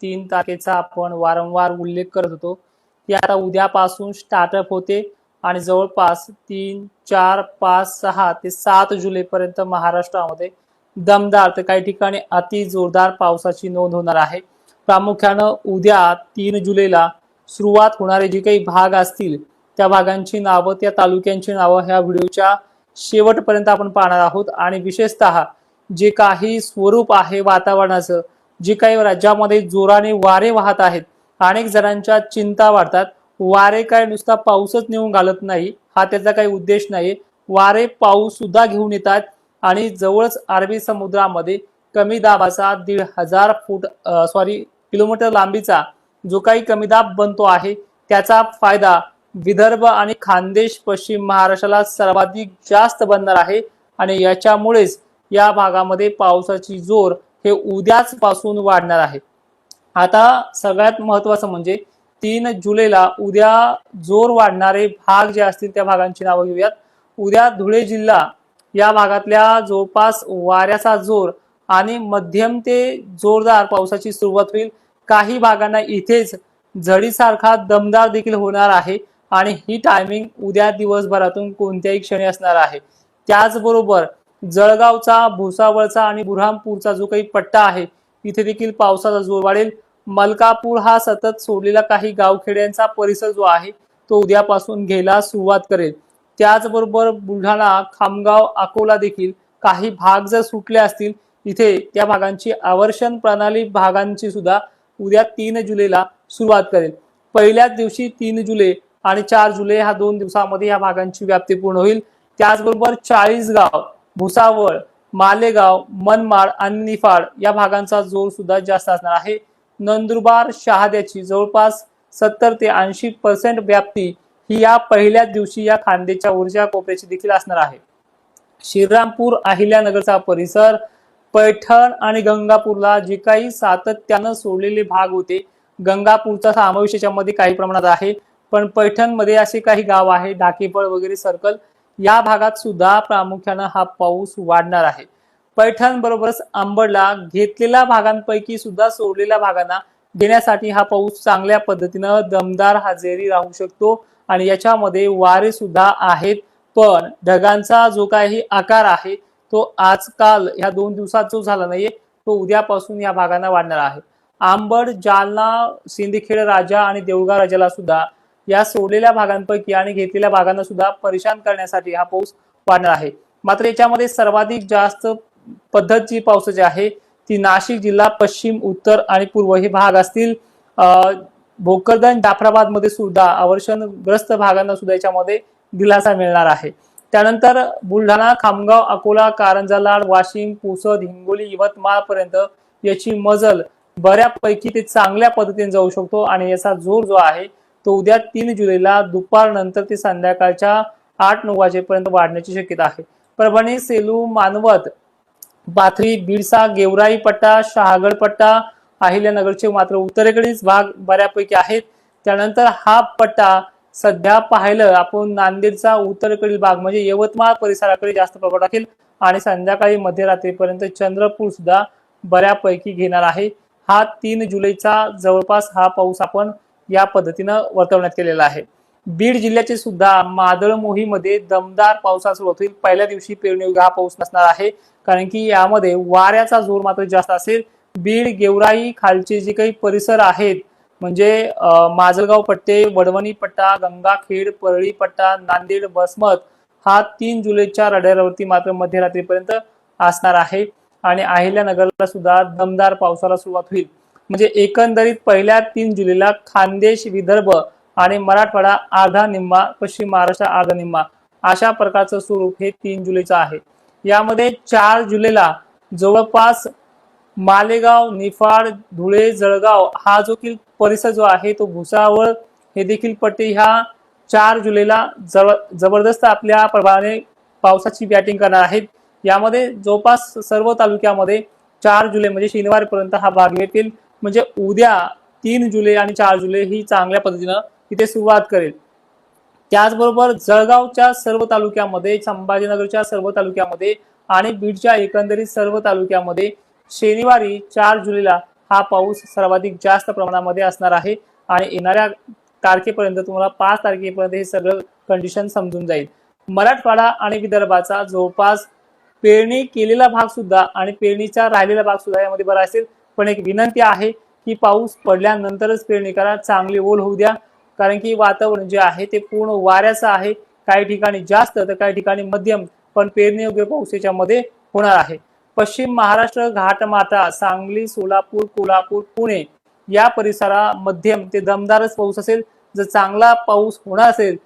3 तारखेचा आपण वारंवार उल्लेख करत होतो ती आता उद्यापासून स्टार्टअप होते आणि जवळपास 3, 4, 5, 6 ते 7 जुलैपर्यंत महाराष्ट्रामध्ये दमदार तर काही ठिकाणी अति जोरदार पावसाची नोंद होणार आहे। प्रामुख्याने उद्या 3 जुलैला सुरुवात होणारे जे काही भाग असतील त्या भागांची नावं त्या तालुक्यांची नावं ह्या व्हिडिओच्या शेवटपर्यंत आपण पाहणार आहोत आणि विशेषतः जे काही स्वरूप आहे वातावरणाचं जे काही राज्यामध्ये जोराने वारे वाहत आहेत अनेक जणांच्या चिंता वाढतात। वारे काय नुसता पाऊसच नेऊन घालत नाही हा त्याचा काही उद्देश नाही, वारे पाऊस सुद्धा घेऊन येतात आणि जवळच अरबी समुद्रामध्ये कमी दाबाचा 1,500 किलोमीटर लांबीचा जो काही कमी दाब बनतो आहे त्याचा फायदा विदर्भ आणि खानदेश पश्चिम महाराष्ट्राला सर्वाधिक जास्त बनणार आहे आणि याच्यामुळेच या भागामध्ये पावसाची जोर हे उद्याच पासून वाढणार आहे। आता सगळ्यात महत्त्वाचं म्हणजे 3 जुलैला उद्या जोर वाढणारे भाग जे असतील त्या भागांची नावं घेऊयात। उद्या धुळे जिल्हा या भागातल्या जवळपास वाऱ्याचा जोर आणि मध्यम ते जोरदार पावसाची सुरुवात होईल। काही भागांना इथेच झडीसारखा दमदार देखील होणार आहे आणि ही टायमिंग उद्या दिवसभरातून कोणत्याही क्षणी असणार आहे। त्याचबरोबर जळगावचा, भुसावळचा आणि बुरहानपूरचा जो काही पट्टा आहे इथे देखील पावसाचा जोर वाढेल। मलकापूर हा सतत सोडलेला काही गावखेड्यांचा परिसर जो आहे तो उद्यापासून घ्यायला सुरुवात करेल। त्याचबरोबर बुलढाणा, खामगाव, अकोला देखील काही भाग जर सुटले असतील इथे त्या भागांची आवर्षण प्रणाली भागांची सुद्धा उद्या 3 जुलैला सुरुवात करेल। पहिल्याच दिवशी 3 जुलै आणि 4 जुलै ह्या 2 दिवसांमध्ये या भागांची व्याप्ती पूर्ण होईल। त्याचबरोबर चाळीसगाव, भुसावळ, मालेगाव, मनमाड आणि निफाड या भागांचा जोर सुद्धा जास्त असणार आहे। नंदुरबार, शहाद्याची जवळपास 70 ते 80% व्याप्ती ही या पहिल्याच दिवशी या खानदेशच्या ऊर्जा कोपऱ्याची देखील असणार आहे। श्रीरामपूर, अहिल्यानगरचा परिसर, पैठण आणि गंगापूरला जे काही सातत्याने सोडलेले भाग होते, गंगापूरचा समावेश याच्यामध्ये काही प्रमाणात आहे, पण पैठणमध्ये असे काही गाव आहे डाकेफळ वगैरे सर्कल या भागात सुद्धा प्रामुख्याने हा पाऊस वाढणार आहे। पैठण बरोबरच अंबडला घेतलेल्या भागांपैकी सुद्धा सोडलेल्या भागांना देण्यासाठी हा पाऊस चांगल्या पद्धतीने दमदार हजेरी राहू शकतो आणि याच्यामध्ये वारे सुद्धा आहेत, पण ढगांचा जो काही आकार आहे तो आजकाल ह्या 2 दिवसात जो झाला नाहीये तो उद्यापासून या भागांना वाढणार आहे। आंबड, जालना, सिंदखेड राजा आणि देऊळगाव राजाला सुद्धा या सोडलेल्या भागांपैकी आणि घेतलेल्या भागांना सुद्धा परेशान करण्यासाठी हा पाऊस वाढणार आहे। मात्र याच्यामध्ये सर्वाधिक जास्त पद्धत जी पावसाची आहे ती नाशिक जिल्हा, पश्चिम, उत्तर आणि पूर्व हे भाग असतील। भोकरदन, जाफराबाद मध्ये सुद्धा आवर्षणग्रस्त भागांना सुद्धा याच्यामध्ये दिलासा मिळणार आहे। त्यानंतर बुलढाणा, खामगाव, अकोला, कारंजा, लाड, वाशिम, पुसद, हिंगोली, यवतमाळ पर्यंत याची मजल बऱ्यापैकी ते चांगल्या पद्धतीने जाऊ शकतो आणि याचा जोर जो आहे तो उद्या 3 जुलैला दुपार नंतर ते संध्याकाळच्या 8-9 वाजेपर्यंत वाढण्याची शक्यता आहे। परभणी, सेलू, मानवत, पाथरी, बिरसा, गेवराई पट्टा, शहागड पट्टा, अहिल्यानगरचे मात्र उत्तरेकडील भाग बऱ्यापैकी आहेत। त्यानंतर हा पट्टा सध्या पाहिलं आपण नांदेडचा उत्तरेकडील भाग म्हणजे यवतमाळ परिसराकडे जास्त प्रभाव टाकेल आणि संध्याकाळी मध्यरात्रीपर्यंत चंद्रपूर सुद्धा बऱ्यापैकी घेणार आहे। हा 3 जुलैचा जवळपास हा पाऊस आपण या पद्धतीने वर्तवण्यात केलेला आहे। बीड जिल्ह्याचे सुद्धा मादळ मोहीमध्ये दमदार पावसाचा सुरुवात होईल। पहिल्या दिवशी पेरणी हा पाऊस नसणार आहे कारण की यामध्ये वाऱ्याचा जोर मात्र जास्त असेल। बीड, गेवराई खालचे जे काही परिसर आहेत म्हणजे माजलगाव पट्टे, वडवणी पट्टा, गंगाखेड, परळी पट्टा, नांदेड, वसमत हा 3 जुलैच्या रडारवरती मात्र मध्यरात्रीपर्यंत असणार आहे आणि अहिल्यानगरला सुद्धा दमदार पावसाला सुरुवात होईल। म्हणजे एकंदरीत पहिल्या 3 जुलैला खानदेश, विदर्भ आणि मराठवाडा अर्धा निम्मा, पश्चिम महाराष्ट्र अर्धा निम्मा अशा प्रकारचं स्वरूप हे 3 जुलैचं आहे। यामध्ये 4 जुलैला जवळपास मालेगाव, निफाड, धुळे, जळगाव हा जो की परिसर जो आहे तो भुसावळ हे देखील पट्टे ह्या 4 जुलैला जबरदस्त आपल्या प्रभावाने पावसाची बॅटिंग करणार आहेत। यामध्ये जवळपास सर्व तालुक्यामध्ये 4 जुलै म्हणजे शनिवारपर्यंत हा भाग येतील। म्हणजे उद्या 3 जुलै आणि 4 जुलै ही चांगल्या पद्धतीने इथे सुरुवात करेल। त्याचबरोबर जळगावच्या सर्व तालुक्यामध्ये, संभाजीनगरच्या सर्व तालुक्यामध्ये आणि बीडच्या एकंदरीत सर्व तालुक्यामध्ये शनिवारी 4 जुलैला हा पाऊस सर्वाधिक जास्त प्रमाणामध्ये असणार आहे आणि येणाऱ्या तारखेपर्यंत तुम्हाला 5 तारखेपर्यंत हे सगळं कंडिशन समजून जाईल। मराठवाडा आणि विदर्भाचा जवळपास पेरणी केलेला भाग सुद्धा आणि पेरणीचा राहिलेला भाग सुद्धा यामध्ये बरा असेल, पण एक विनंती आहे की पाऊस पडल्यानंतरच पेरणी करा, चांगली ओल होऊ द्या, कारण की वातावरण जे आहे ते पूर्ण वाऱ्याचं आहे, काही ठिकाणी जास्त तर काही ठिकाणी मध्यम, पण पेरणी योग्य पाऊस याच्यामध्ये होणार आहे। पश्चिम महाराष्ट्र घाटमाथा सांगली सोलापूर कोल्हापूर पुणे या परिसरा मध्यम ते दमदारच पाऊस असेल। जर चांगला पाऊस होणार असेल,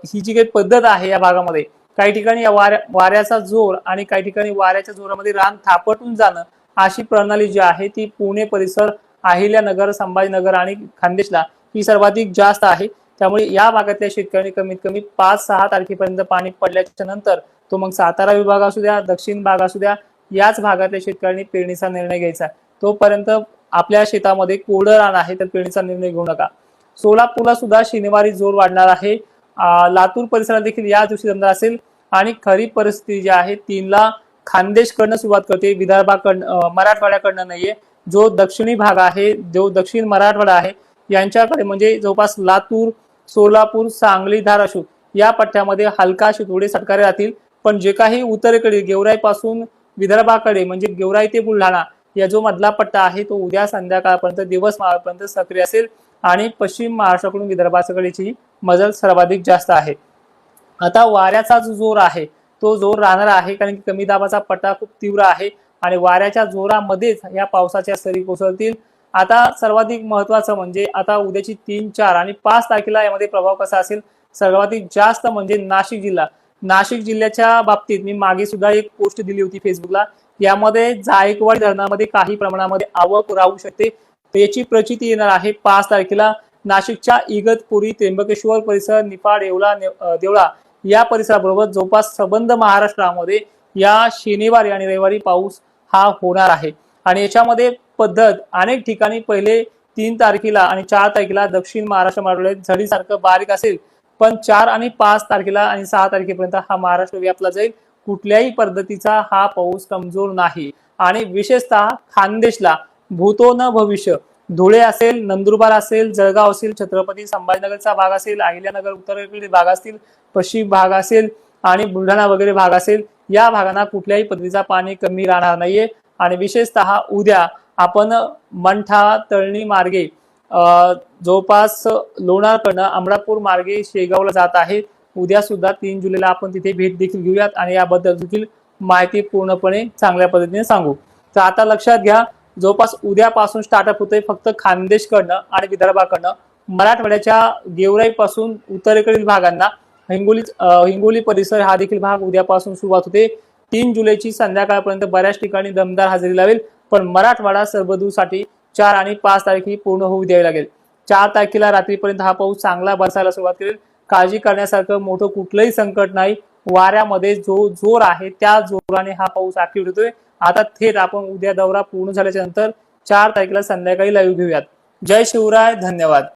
ही जी काही पद्धत आहे या भागामध्ये काही ठिकाणी वाऱ्याचा जोर आणि काही ठिकाणी वाऱ्याच्या जोरामध्ये रान थापटून जाणं अशी प्रणाली जी आहे ती पुणे परिसर अहिल्यानगर संभाजीनगर आणि खान्देशला ही सर्वाधिक जास्त आहे। त्यामुळे या भागातल्या शेतकऱ्यांनी कमीत कमी 5-6 तारखेपर्यंत पाणी पडल्याच्या नंतर तो मग सातारा विभाग असू द्या दक्षिण भाग असू द्या याच भागातल्या शेतकऱ्यांनी पेरणीचा निर्णय घ्यायचा। तोपर्यंत आपल्या शेतामध्ये कोरडं रान आहे तर पेरणीचा निर्णय घेऊ नका। सोलापूरला सुद्धा शनिवारी जोर वाढणार आहे। लातूर परिसरात देखील या दिवशी दमदार असेल आणि खरीप परिस्थिती जी आहे 3ला खानदेशकडनं सुरुवात करते, विदर्भाकडनं मराठवाड्याकडनं नाहीये। जो दक्षिणी भाग आहे जो दक्षिण मराठवाडा आहे यांच्याकडे म्हणजे जवळपास लातूर सोलापूर सांगली धाराशिव या पट्ट्यामध्ये हलकाशी थोडे सटकारे राहतील, पण जे काही उत्तरेकडे गेवराई पासून विदर्भाकडे म्हणजे गेवराई ते बुलढाणा या जो मधला पट्टा आहे तो उद्या संध्याकाळपर्यंत दिवस मावळपर्यंत सक्रिय असेल आणि पश्चिम महाराष्ट्राकडून विदर्भाकडची मजल सर्वाधिक जास्त आहे। आता वाऱ्याचा जो जोर आहे तो जोर राहणार आहे, कारण की कमी दाबाचा पट्टा खूप तीव्र आहे आणि वाऱ्याच्या जोरामध्येच या पावसाच्या सरी कोसळतील। आता सर्वाधिक महत्त्वाचं म्हणजे आता उद्याची 3, 4 आणि 5 तारखेला यामध्ये प्रभाव कसा असेल। सर्वाधिक जास्त म्हणजे नाशिक जिल्ह्याच्या बाबतीत मी मागे सुद्धा एक पोस्ट दिली होती फेसबुकला, यामध्ये जायकवाडी धरणामध्ये काही प्रमाणामध्ये आवक राहू शकते, याची प्रचिती येणार आहे 5 तारखेला। नाशिकच्या इगतपुरी त्र्यंबकेश्वर परिसर निफाड येवला देवळा या परिसराबरोबर जवळपास संबंध महाराष्ट्रामध्ये या शनिवारी आणि रविवारी पाऊस हा होणार आहे आणि याच्यामध्ये पद्धत अनेक ठिकाणी पहिले 3 तारखेला आणि 4 तारखेला दक्षिण महाराष्ट्र मराठवाड्यात झडीसारखं बारीक असेल, पण 4 आणि 5 तारखेला आणि 6 तारखेपर्यंत हा महाराष्ट्र व्यापला जाईल। कुठल्याही पद्धतीचा हा पाऊस कमजोर नाही आणि विशेषतः खानदेशला भूतो न भविष्य धुळे असेल नंदुरबार असेल जळगाव असेल छत्रपती संभाजीनगरचा भाग असेल अहिल्यानगर उत्तरेकडील भाग असतील पश्चिम भाग असेल आणि बुलढाणा वगैरे भाग असेल या भागांना कुठल्याही पद्धतीचा पाणी कमी राहणार नाहीये आणि विशेषतः उद्या आपण मंठा तळणी मार्गे जवळपास लोणारकडनं अमरापूर मार्गे शेगावला जात आहे। उद्या सुद्धा 3 जुलैला आपण तिथे भेट देखील घेऊयात आणि याबद्दल देखील माहिती पूर्णपणे चांगल्या पद्धतीने सांगू। तर आता लक्षात घ्या, जवळपास उद्यापासून स्टार्टअप होतोय फक्त खानदेशकडनं आणि विदर्भाकडनं। मराठवाड्याच्या गेवराई पासून उत्तरेकडील भागांना हिंगोली परिसर हा देखील भाग उद्यापासून सुरुवात होते। 3 जुलैची संध्याकाळपर्यंत बऱ्याच ठिकाणी दमदार हजेरी लावेल, पण मराठवाडा सर्वदूरसाठी 4 आणि 5 तारखे पूर्ण होऊ द्यावी लागेल। 4 तारखेला रात्रीपर्यंत हा पाऊस चांगला बरसायला सुरुवात करेल। काळजी करण्यासारखं मोठं कुठलंही संकट नाही। वाऱ्यामध्ये जो जोर आहे त्या जोराने हा पाऊस ऍक्टिव्ह होतोय। आता थेट आपण उद्या दौरा पूर्ण झाल्याच्या नंतर 4 तारखेला संध्याकाळी लाईव्ह घेऊयात। जय शिवराय, धन्यवाद।